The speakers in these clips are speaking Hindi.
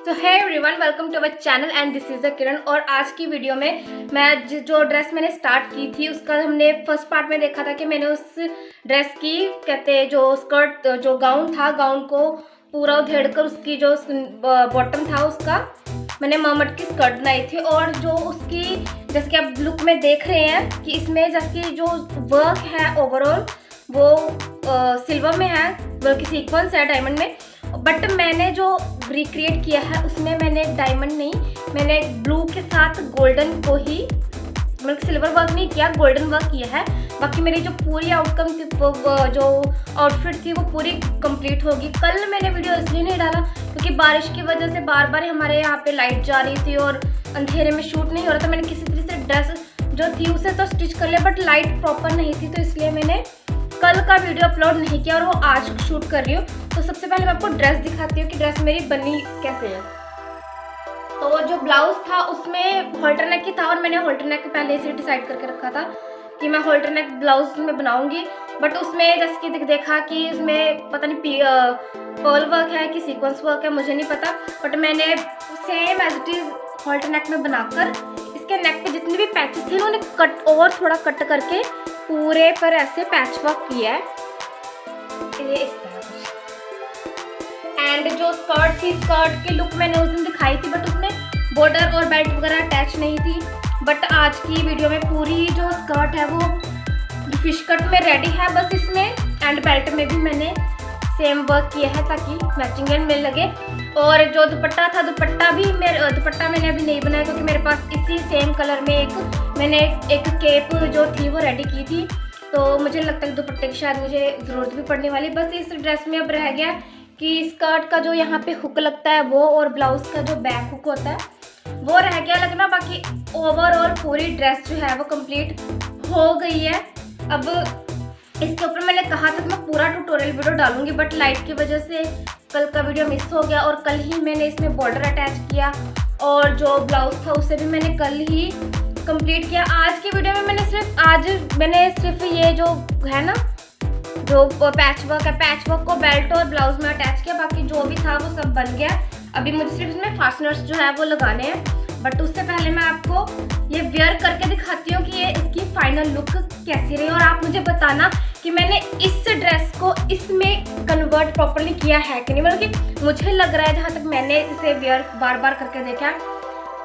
तो है everyone, welcome to our channel and this is the Kiran. और आज की वीडियो में मैं जो ड्रेस मैंने स्टार्ट की थी उसका हमने फर्स्ट पार्ट में देखा था कि मैंने उस ड्रेस की कहते जो स्कर्ट जो गाउन था, गाउन को पूरा उधेड़ कर उसकी जो बॉटम था उसका मैंने ममट की स्कर्ट बनाई थी। और जो उसकी जैसे कि आप लुक में देख रहे हैं कि इसमें जैसे जो वर्क है ओवरऑल वो सिल्वर में है, बल्कि सीक्वेंस है डायमंड में। बट मैंने जो रिक्रिएट किया है उसमें मैंने डायमंड नहीं, मैंने ब्लू के साथ गोल्डन को ही, मतलब सिल्वर वर्क नहीं किया, गोल्डन वर्क किया है। बाकी मेरी जो पूरी आउटकम थी, जो आउटफिट थी वो पूरी कंप्लीट होगी। कल मैंने वीडियो इसलिए नहीं डाला क्योंकि बारिश की वजह से बार बार हमारे यहाँ पे लाइट जा रही थी और अंधेरे में शूट नहीं हो रहा था। मैंने किसी तरह से ड्रेस जो थी उसे तो स्टिच कर लिया, बट लाइट प्रॉपर नहीं थी, तो इसलिए मैंने कल का वीडियो अपलोड नहीं किया और वो आज शूट कर रही हूँ। तो सबसे पहले मैं आपको ड्रेस दिखाती हूँ कि ड्रेस मेरी बनी कैसे है। तो जो ब्लाउज था उसमें हॉल्टर नेक की था और मैंने हॉल्टर नेक पहले से डिसाइड करके रखा था कि मैं हॉल्टर नेक ब्लाउज में बनाऊंगी। बट उसमें जैसे कि देखा कि उसमें पता नहीं पर्ल वर्क है कि सीक्वेंस वर्क है, मुझे नहीं पता। बट मैंने same as it is halter neck में बनाकर इसके नेक पे जितने भी पैचेस थे उन्होंने कट और थोड़ा कट करके पूरे पर ऐसे पैच वर्क किया है ये इस तरह। एंड जो स्कर्ट थी, स्कर्ट की लुक मैंने उस दिन दिखाई थी बट उसमें बॉर्डर और बेल्ट वगैरह अटैच नहीं थी। बट आज की वीडियो में पूरी जो स्कर्ट है वो फिश कट में रेडी है बस इसमें, एंड बेल्ट में भी मैंने सेम वर्क किया है ताकि मैचिंग एंड मिल लगे। और जो दुपट्टा था, दुपट्टा मैंने अभी नहीं बनाया क्योंकि मेरे पास इसी सेम कलर में मैंने एक केप जो थी वो रेडी की थी, तो मुझे लगता है कि दुपट्टे की शायद मुझे ज़रूरत भी पड़ने वाली। बस इस ड्रेस में अब रह गया कि स्कर्ट का जो यहाँ पे हुक लगता है वो, और ब्लाउज का जो बैक हुक होता है वो रह गया लगना। बाकी ओवरऑल पूरी ड्रेस जो है वो कंप्लीट हो गई है। अब इसके ऊपर मैंने कहा था कि मैं पूरा ट्यूटोरियल वीडियो डालूंगी, बट लाइट की वजह से कल का वीडियो मिस हो गया और कल ही मैंने इसमें बॉर्डर अटैच किया और जो ब्लाउज था उसे भी मैंने कल ही कंप्लीट किया। आज की वीडियो में मैंने सिर्फ ये जो है ना जो पैच वर्क को बेल्ट और ब्लाउज में अटैच किया, बाकी जो भी था वो सब बन गया। अभी मुझे सिर्फ इसमें फास्टनर्स जो है वो लगाने हैं। बट उससे पहले मैं आपको ये वेयर करके दिखाती हूँ कि ये इसकी फाइनल लुक कैसी रही, और आप मुझे बताना कि मैंने इस ड्रेस को इसमें कन्वर्ट प्रॉपर्ली किया है कि नहीं। मतलब कि मुझे लग रहा है जहाँ तक मैंने इसे वेयर बार बार करके देखा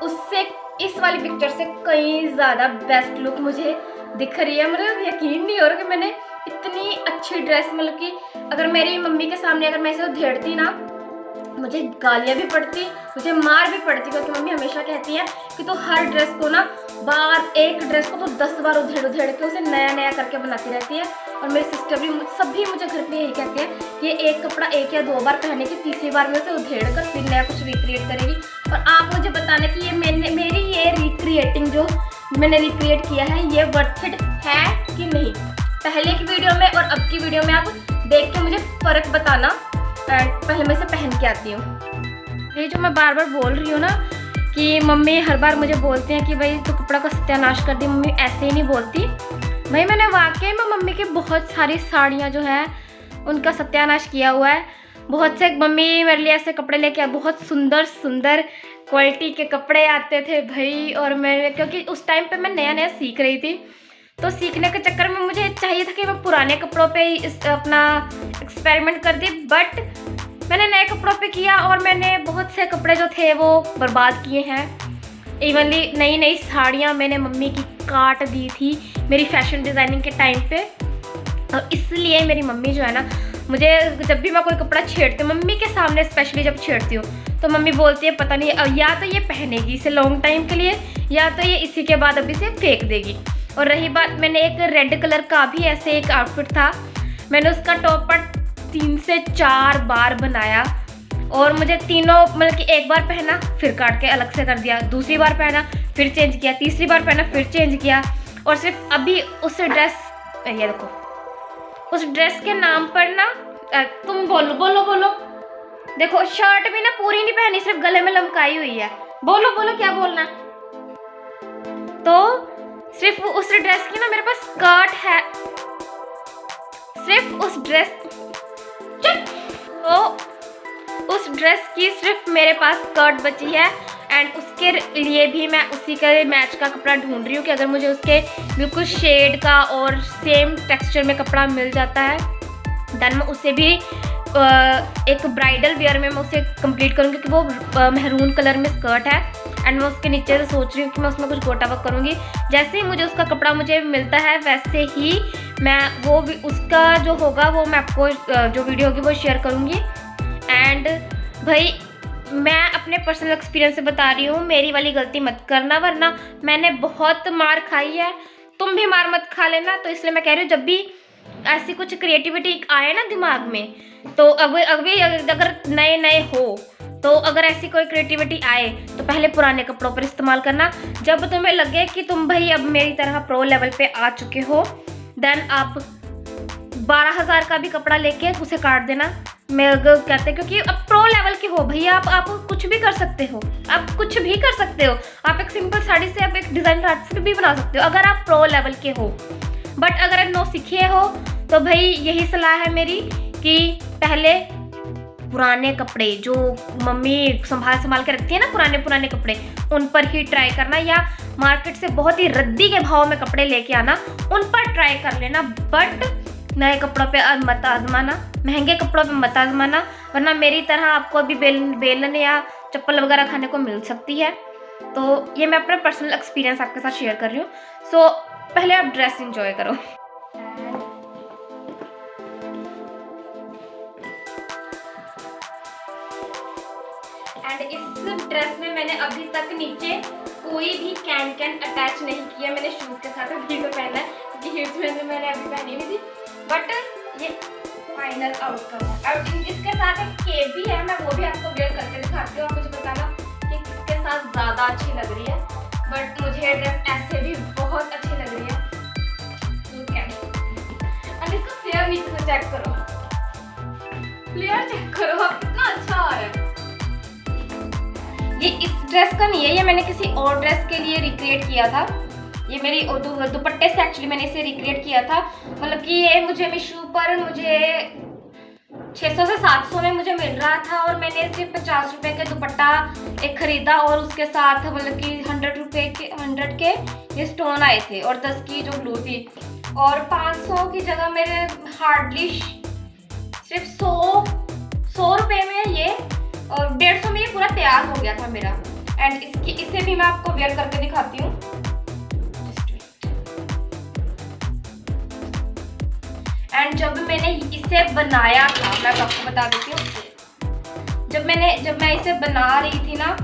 उससे इस वाली पिक्चर से कहीं ज़्यादा बेस्ट लुक मुझे दिख रही है। मतलब यकीन नहीं हो रहा कि मैंने इतनी अच्छी ड्रेस, मतलब कि अगर मेरी मम्मी के सामने अगर मैं इसे उधेड़ती ना मुझे गालियाँ भी पड़ती, मुझे मार भी पड़ती, क्योंकि मम्मी हमेशा कहती है कि तो हर ड्रेस को ना एक ड्रेस को तो 10 बार उधेड़ के उसे नया नया करके बनाती रहती है। और मेरी सिस्टर भी सभी मुझे घर पे यही कहते हैं कि एक कपड़ा 1 या 2 बार पहने की, तीसरी बार में उसे उधेड़ कर फिर नया कुछ रिक्रिएट करेगी। और आप मुझे बताना कि ये मेरी ये रिक्रिएटिंग जो मैंने रिक्रिएट किया है ये वर्थ इट है कि नहीं। पहले की वीडियो में और अब की वीडियो में आप देख के मुझे फ़र्क बताना। पहले मैं इसे पहन के आती हूँ। ये जो मैं बार बार बोल रही हूँ ना कि मम्मी हर बार मुझे बोलती हैं कि भाई तो कपड़ा का सत्यानाश कर दी, मम्मी ऐसे ही नहीं बोलती भाई। मैंने वाकई में मम्मी की बहुत सारी साड़ियाँ जो है उनका सत्यानाश किया हुआ है। बहुत से मम्मी मेरे लिए ऐसे कपड़े लेके आए, बहुत सुंदर सुंदर क्वालिटी के कपड़े आते थे भाई। और मैं क्योंकि उस टाइम पे मैं नया नया सीख रही थी, तो सीखने के चक्कर में मुझे चाहिए था कि मैं पुराने कपड़ों पे अपना एक्सपेरिमेंट कर दी। बट मैंने नए कपड़ों पे किया और मैंने बहुत से कपड़े जो थे वो बर्बाद किए हैं। इवनली नई नई साड़ियाँ मैंने मम्मी की काट दी थी मेरी फैशन डिज़ाइनिंग के टाइम पे। और इसलिए मेरी मम्मी जो है ना, मुझे जब भी मैं कोई कपड़ा छेड़ती हूँ, मम्मी के सामने स्पेशली जब छेड़ती हूँ, तो मम्मी बोलती है पता नहीं या तो ये पहनेगी इसे लॉन्ग टाइम के लिए, या तो ये इसी के बाद अभी से फेंक देगी। और रही बात, मैंने एक रेड कलर का भी ऐसे एक आउटफिट था, मैंने उसका टॉप पार्ट 3 से 4 बार बनाया और मुझे तीनों मतलब कि एक बार पहना फिर काट के अलग से कर दिया, दूसरी बार पहना फिर चेंज किया, तीसरी बार पहना फिर चेंज किया। और सिर्फ अभी उस ड्रेस, ये देखो उस ड्रेस के नाम पर ना तुम बोलो देखो, शर्ट भी ना पूरी नहीं पहनी, सिर्फ गले में लमकाई हुई है। बोलो क्या बोलना। तो सिर्फ उस ड्रेस की ना मेरे पास स्कर्ट है, सिर्फ उस ड्रेस तो उस ड्रेस की सिर्फ मेरे पास स्कर्ट बची है एंड उसके लिए भी मैं उसी के मैच का कपड़ा ढूंढ रही हूँ कि अगर मुझे उसके बिल्कुल शेड का और सेम टेक्सचर में कपड़ा मिल जाता है देन मैं उसे भी एक ब्राइडल वेयर में मैं उसे कंप्लीट करूँगी, क्योंकि वो महरून कलर में स्कर्ट है एंड मैं उसके नीचे से सोच रही हूँ कि मैं उसमें कुछ गोटा वर्क करूँगी। जैसे ही मुझे उसका कपड़ा मुझे मिलता है वैसे ही मैं वो उसका जो होगा वो मैं आपको जो वीडियो होगी वो शेयर करूँगी। एंड भाई मैं अपने पर्सनल एक्सपीरियंस से बता रही हूँ, मेरी वाली गलती मत करना, वरना मैंने बहुत मार खाई है, तुम भी मार मत खा लेना। तो इसलिए मैं कह रही हूँ जब भी ऐसी कुछ क्रिएटिविटी आए ना दिमाग में, तो अभी अगर नए हो तो अगर ऐसी कोई क्रिएटिविटी आए तो पहले पुराने कपड़ों पर इस्तेमाल करना। जब तुम्हें लगे कि तुम भाई अब मेरी तरह प्रो लेवल पे आ चुके हो देन आप 12,000 का भी कपड़ा लेके उसे काट देना। मैं कहते हैं क्योंकि अब प्रो लेवल के हो भैया, आप कुछ भी कर सकते हो, आप कुछ भी कर सकते हो। आप एक सिंपल साड़ी से आप एक डिज़ाइनर आउटफिट भी बना सकते हो अगर आप प्रो लेवल के हो। बट अगर आप नो सीखे हो तो भाई यही सलाह है मेरी कि पहले पुराने कपड़े जो मम्मी संभाल के रखती है ना, पुराने कपड़े, उन पर ही ट्राई करना, या मार्केट से बहुत ही रद्दी के भाव में कपड़े लेके आना, उन पर ट्राई कर लेना। बट नए कपड़ों पे मत आजमाना, महंगे कपड़ों पे मत आजमाना, वरना मेरी तरह आपको अभी बेलन या चप्पल वगैरह खाने को मिल सकती है। तो ये मैं अपना पर्सनल एक्सपीरियंस आपके साथ शेयर कर रही हूँ। सो पहले आप ड्रेस एंजॉय करो। एंड इस ड्रेस में मैंने अभी तक नीचे कोई भी कैन अटैच नहीं किया, मैंने शूज के साथ अभी तो पहना है क्योंकि हील्स में मैंने अभी पहनी हुई थी। बट ये फाइनल आउटकम है। और इसके साथ एक केप भी है, मैं वो भी आपको वेयर करके दिखाती हूँ और मुझे बताना कि किसके साथ ज़्यादा अच्छी लग रही है। बट मुझे ये ड्रेस ऐसे भी बहुत अच्छी लग रही है। और इसका फ्लेयर नीचे से चेक करो, फ्लेयर चेक करो आप, कितना अच्छा आ रहा है। ये इस ड्रेस का नहीं है, ये मैंने किसी और ड्रेस के लिए रिक्रिएट किया था। ये मेरी दुपट्टे से एक्चुअली मैंने इसे रिक्रिएट किया था। मतलब कि ये मुझे मीशो पर मुझे 600 से 700 में मुझे मिल रहा था और मैंने सिर्फ 50 रुपये के दुपट्टा एक ख़रीदा और उसके साथ मतलब कि 100 के ये स्टोन आए थे और 10 की जो ग्लू थी। और 500 की जगह मेरे हार्डली सिर्फ 100 रुपये में ये और 150 में ये पूरा तैयार हो गया था मेरा। एंड इसे भी मैं आपको वेयर करके दिखाती हूँ। एंड जब मैंने इसे बनाया था, मैं आपको बता देती हूँ, जब मैं इसे बना रही थी ना,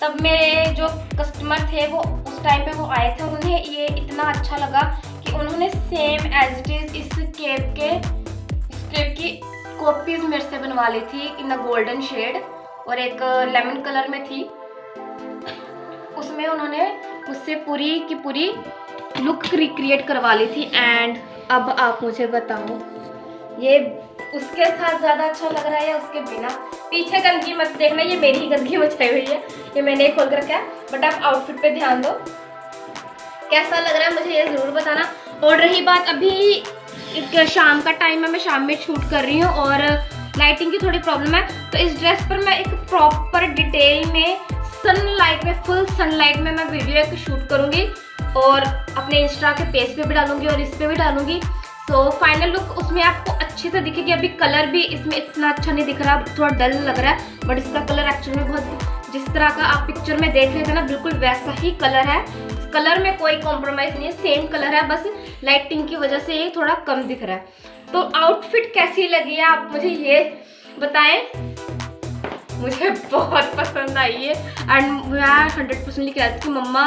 तब मेरे जो कस्टमर थे वो उस टाइम पे वो आए थे, उन्हें ये इतना अच्छा लगा कि उन्होंने सेम एज इट इज इस केप की कॉपीज मेरे से बनवा ली थी इन अ गोल्डन शेड और एक लेमन कलर में थी। उसमें उन्होंने मुझसे पूरी की पूरी लुक रिक्रिएट करवा ली थी। एंड अब आप मुझे बताओ ये उसके साथ ज़्यादा अच्छा लग रहा है या उसके बिना। पीछे गंदगी मत देखना, ये मेरी ही गंदगी मचाई हुई है, ये मैंने खोल कर रखा है। बट आप आउटफिट पे ध्यान दो, कैसा लग रहा है मुझे ये ज़रूर बताना। और रही बात, अभी एक शाम का टाइम है, मैं शाम में शूट कर रही हूँ और लाइटिंग की थोड़ी प्रॉब्लम है, तो इस ड्रेस पर मैं एक प्रॉपर डिटेल में सनलाइट में, फुल सनलाइट में मैं वीडियो एक शूट करूँगी और अपने इंस्टा के पेज पे भी डालूंगी और इस पे भी डालूंगी। सो फाइनल लुक उसमें आपको अच्छे से दिखेगी। अभी कलर भी इसमें इतना अच्छा नहीं दिख रहा, थोड़ा डल लग रहा है, बट इसका कलर एक्चुअली में बहुत जिस तरह का आप पिक्चर में देख रहे थे ना, बिल्कुल वैसा ही कलर है। कलर में कोई कॉम्प्रोमाइज़ नहीं है, सेम कलर है, बस लाइटिंग की वजह से ये थोड़ा कम दिख रहा है। तो आउटफिट कैसी लगी है आप मुझे ये बताएं, मुझे बहुत पसंद आई है। एंड मैं 100% कह रही थी कि मम्मा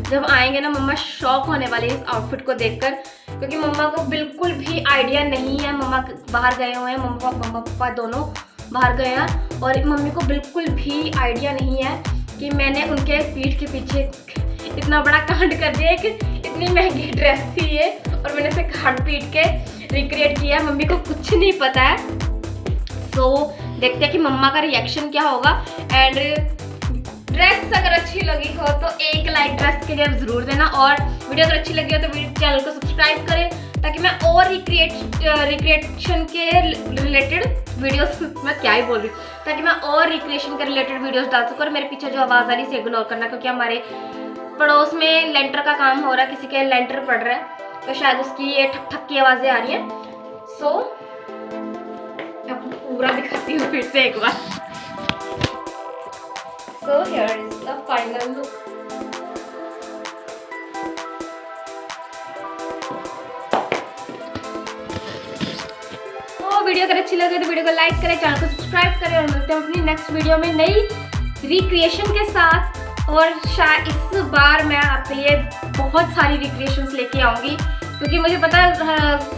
जब आएंगे ना, मम्मा शॉक होने वाले इस आउटफिट को देखकर, क्योंकि मम्मा को बिल्कुल भी आइडिया नहीं है। मम्मा बाहर गए हुए हैं, मम्मा पापा दोनों बाहर गए हैं और मम्मी को बिल्कुल भी आइडिया नहीं है कि मैंने उनके पीठ के पीछे इतना बड़ा कांड कर दिया कि इतनी महंगी ड्रेस थी ये और मैंने इसे काट पीट के रिक्रिएट किया। मम्मी को कुछ नहीं पता है। सो देखते हैं कि मम्मा का रिएक्शन क्या होगा। एंड ड्रेस अगर अच्छी लगी हो तो एक लाइक ड्रेस के लिए ज़रूर देना और वीडियो अगर अच्छी लगी हो तो चैनल को सब्सक्राइब करें, ताकि मैं और रिक्रिएशन के रिलेटेड वीडियोस, मैं क्या ही बोल रही हूँ, ताकि मैं और रिक्रिएशन के रिलेटेड वीडियोस डाल सकूँ। और मेरे पीछे जो आवाज़ आ रही है इसे इग्नोर करना, क्योंकि हमारे पड़ोस में लेंटर का काम हो रहा है, किसी के लेंटर पड़ रहा है, तो शायद उसकी ये ठक ठक की आवाज़ें आ रही हैं। सो आपको पूरा दिखाती हूँ फिर से एक बार। So here is the final look. Video अगर अच्छी लगे तो वीडियो को लाइक करें, चैनल को सब्सक्राइब करें, और मिलते हैं अपनी नेक्स्ट वीडियो में नई रिक्रिएशन के साथ। और शायद इस बार मैं आपके लिए बहुत सारी रिक्रिएशंस लेके आऊँगी, क्योंकि मुझे पता है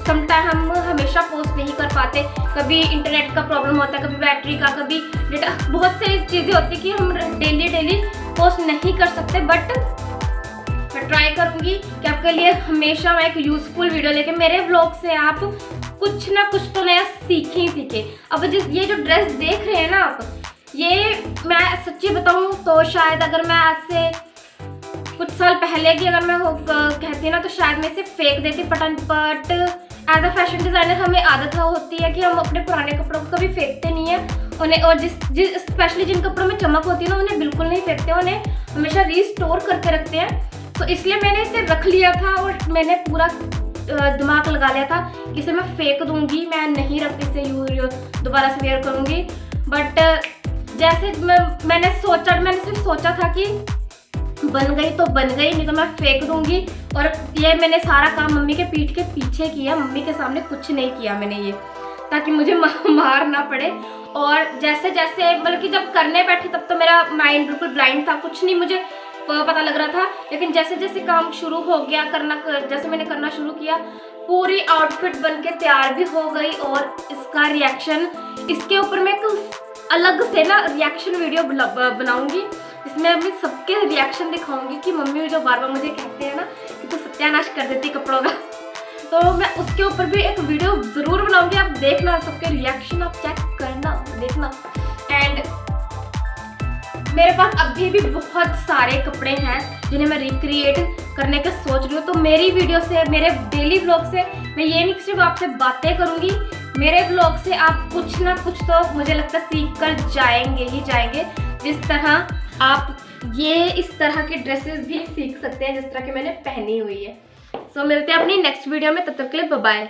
समटाइम हम हमेशा पोस्ट नहीं कर पाते, कभी इंटरनेट का प्रॉब्लम होता है, कभी बैटरी का, कभी डेटा, बहुत सारी चीज़ें होती है कि हम डेली पोस्ट नहीं कर सकते। बट मैं ट्राई करूँगी कि आपके लिए हमेशा मैं एक यूज़फुल वीडियो लेके, मेरे ब्लॉग से आप कुछ ना कुछ तो नया सीखे। अब ये जो ड्रेस देख रहे हैं ना आप, ये मैं सच्ची बताऊँ तो शायद अगर मैं आज से कुछ साल पहले की अगर मैं कहती ना, तो शायद मैं इसे फेंक देती। But as a fashion designer हमें आदत होती है कि हम अपने पुराने कपड़ों को कभी फेंकते नहीं है उन्हें, और जिस स्पेशली जिन कपड़ों में चमक होती है ना, उन्हें बिल्कुल नहीं फेंकते, उन्हें हमेशा रीस्टोर करके रखते हैं। तो इसलिए मैंने इसे रख लिया था और मैंने पूरा दिमाग लगा लिया था कि इसे मैं फेंक दूंगी, मैं नहीं रखती, इसे दोबारा से वेयर करूंगी। बट जैसे मैंने सिर्फ सोचा था कि बन गई तो बन गई, नहीं तो मैं फेंक दूंगी। और ये मैंने सारा काम मम्मी के पीठ के पीछे किया, मम्मी के सामने कुछ नहीं किया मैंने ये, ताकि मुझे मार ना पड़े। और जैसे जैसे मतलब कि जब करने बैठी तब तो मेरा माइंड बिल्कुल ब्लाइंड था, कुछ नहीं मुझे पता लग रहा था। लेकिन जैसे जैसे काम शुरू हो गया जैसे मैंने करना शुरू किया, पूरी आउटफिट बन के तैयार भी हो गई। और इसका रिएक्शन, इसके ऊपर मैं एक अलग से ना रिएक्शन वीडियो बनाऊंगी, इसमें अभी सबके रिएक्शन दिखाऊंगी कि मम्मी जो बार बार मुझे कहते हैं ना कि तू सत्यानाश कर देती कपड़ों का, तो मैं उसके ऊपर भी एक वीडियो ज़रूर बनाऊंगी। आप देखना, सबके रिएक्शन आप चेक करना, देखना। एंड मेरे पास अभी भी बहुत सारे कपड़े हैं जिन्हें मैं रिक्रिएट करने का सोच रही हूँ। तो मेरी वीडियो से, मेरे डेली ब्लॉग से मैं ये नहीं सिर्फ आपसे बातें करूँगी, मेरे ब्लॉग से आप कुछ ना कुछ तो मुझे लगता है सीख कर जाएंगे। जिस तरह आप ये इस तरह के ड्रेसेस भी सीख सकते हैं जिस तरह की मैंने पहनी हुई है। सो मिलते हैं अपनी नेक्स्ट वीडियो में, तब तक के लिए बाय बाय।